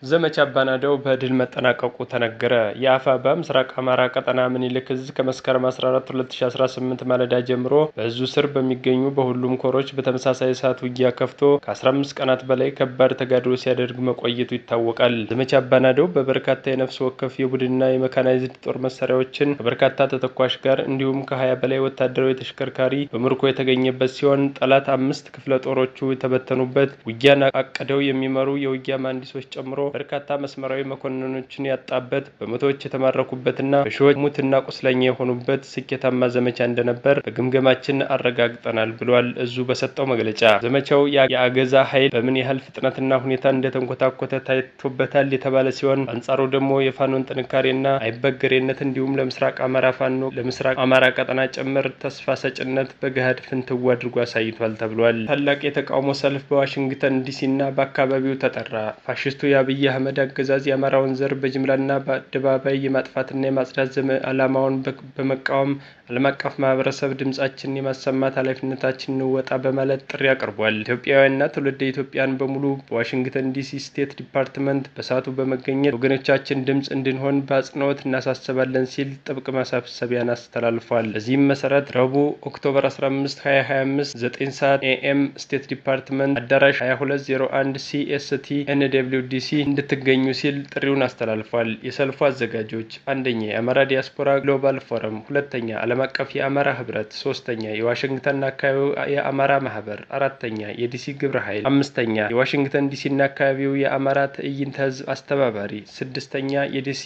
ዘመቻ አባናደው በድል መጠናቀቁ ተነገረ። የአፋባ ምስራቅ አማራ ቀጠና ምኒልክ ዕዝ ከመስከረም 14 2018 ማለዳ ጀምሮ በዕዙ ስር በሚገኙ በሁሉም ኮሮች በተመሳሳይ ሰዓት ውጊያ ከፍቶ ከ15 ቀናት በላይ ከባድ ተጋድሎ ሲያደርግ መቆየቱ ይታወቃል። ዘመቻ አባናደው በበርካታ የነፍስ ወከፍ የቡድንና የሜካናይዝድ ጦር መሳሪያዎችን ከበርካታ ተተኳሽ ጋር እንዲሁም ከ20 በላይ ወታደራዊ ተሽከርካሪ በምርኮ የተገኘበት ሲሆን ጠላት 5 ክፍለ ጦሮቹ የተበተኑበት ውጊያን አቅደው የሚመሩ የውጊያ መሐንዲሶች ጨምሮ በርካታ መስመራዊ መኮንኖችን ያጣበት በመቶዎች የተማረኩበትና በሺዎች ሙትና ቁስለኛ የሆኑበት ስኬታማ ዘመቻ እንደነበር በግምገማችን አረጋግጠናል ብሏል። ዕዙ በሰጠው መግለጫ ዘመቻው የአገዛ ኃይል በምን ያህል ፍጥነትና ሁኔታ እንደተንኮታኮተ ታይቶበታል የተባለ ሲሆን አንጻሩ ደግሞ የፋኖን ጥንካሬና አይበገሬነት እንዲሁም ለምስራቅ አማራ ፋኖ ለምስራቅ አማራ ቀጠና ጭምር ተስፋ ሰጭነት በገሃድ ፍንትው አድርጎ አሳይቷል ተብሏል። ታላቅ የተቃውሞ ሰልፍ በዋሽንግተን ዲሲና በአካባቢው ተጠራ። ፋሽስቱ የአብይ አህመድ አገዛዝ የአማራውን ዘር በጅምላና በአደባባይ የማጥፋትና የማጽዳት ዓላማውን በመቃወም ዓለም አቀፍ ማህበረሰብ ድምጻችንን የማሰማት ኃላፊነታችንን እንወጣ በማለት ጥሪ አቅርቧል። ኢትዮጵያውያንና ትውልደ ኢትዮጵያን በሙሉ በዋሽንግተን ዲሲ ስቴት ዲፓርትመንት በሰዓቱ በመገኘት ወገኖቻችን ድምጽ እንድንሆን በአጽንኦት እናሳስባለን ሲል ጥብቅ ማሳሰቢያን አስተላልፏል። በዚህም መሰረት ረቡዕ ኦክቶበር 15 2025 9 ሰዓት ኤኤም ስቴት ዲፓርትመንት አዳራሽ 2201 ሲኤስቲ ኤንደብሊውዲሲ እንድትገኙ ሲል ጥሪውን አስተላልፏል። የሰልፉ አዘጋጆች አንደኛ የአማራ ዲያስፖራ ግሎባል ፎረም፣ ሁለተኛ ዓለም አቀፍ የአማራ ህብረት፣ ሶስተኛ የዋሽንግተንና አካባቢው የአማራ ማህበር፣ አራተኛ የዲሲ ግብረ ኃይል፣ አምስተኛ የዋሽንግተን ዲሲና አካባቢው የአማራ ትዕይንተ ህዝብ አስተባባሪ፣ ስድስተኛ የዲሲ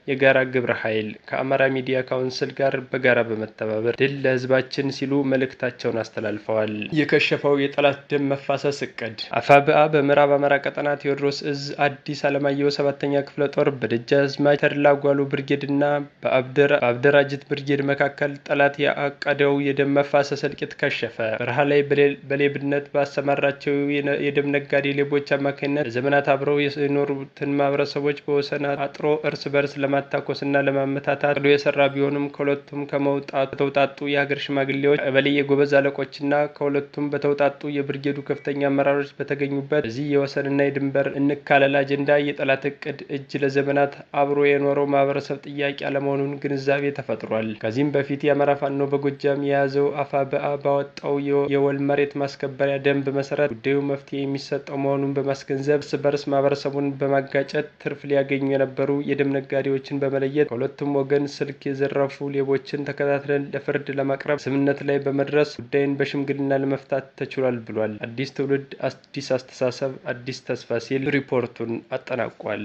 የጋራ ግብረ ኃይል ከአማራ ሚዲያ ካውንስል ጋር በጋራ በመተባበር ድል ለህዝባችን ሲሉ መልእክታቸውን አስተላልፈዋል። የከሸፈው የጠላት ደም መፋሰስ እቅድ አፋብአ በምዕራብ አማራ ቀጠና ቴዎድሮስ ዕዝ አዲስ አለማየሁ 7ኛ ክፍለ ጦር በደጃዝማች ተድላ ጓሉ ብርጌድና በአብደራጅት ብርጌድ መካከል ጠላት ያቀደው የደም መፋሰስ እልቂት ከሸፈ። በረሃ ላይ በሌብነት ባሰማራቸው የደም ነጋዴ ሌቦች አማካኝነት ለዘመናት አብረው የኖሩትን ማህበረሰቦች በወሰን አጥሮ እርስ በርስ ለማታኮስና ለማመታታት ቅዶ የሰራ ቢሆንም ከሁለቱም ከተውጣጡ የሀገር ሽማግሌዎች፣ ቀበሌ የጎበዝ አለቆችና ከሁለቱም በተውጣጡ የብርጌዱ ከፍተኛ አመራሮች በተገኙበት በዚህ የወሰንና የድንበር እንካለል አጀንዳ የጠላት እቅድ እጅ ለዘመናት አብሮ የኖረው ማህበረሰብ ጥያቄ አለመሆኑን ግንዛቤ ተፈጥሯል። ከዚህም በፊት የአማራ ፋኖ በጎጃም የያዘው አፋብአ ባወጣው የወል መሬት ማስከበሪያ ደንብ መሰረት ጉዳዩ መፍትሄ የሚሰጠው መሆኑን በማስገንዘብ እርስ በርስ ማህበረሰቡን በማጋጨት ትርፍ ሊያገኙ የነበሩ የደም ነጋዴዎችን በመለየት ከሁለቱም ወገን ስልክ የዘረፉ ሌቦችን ተከታትለን ለፍርድ ለማቅረብ ስምምነት ላይ በመድረስ ጉዳይን በሽምግልና ለመፍታት ተችሏል ብሏል። አዲስ ትውልድ፣ አዲስ አስተሳሰብ፣ አዲስ ተስፋ ሲል ሪፖርቱን አጠናቋል።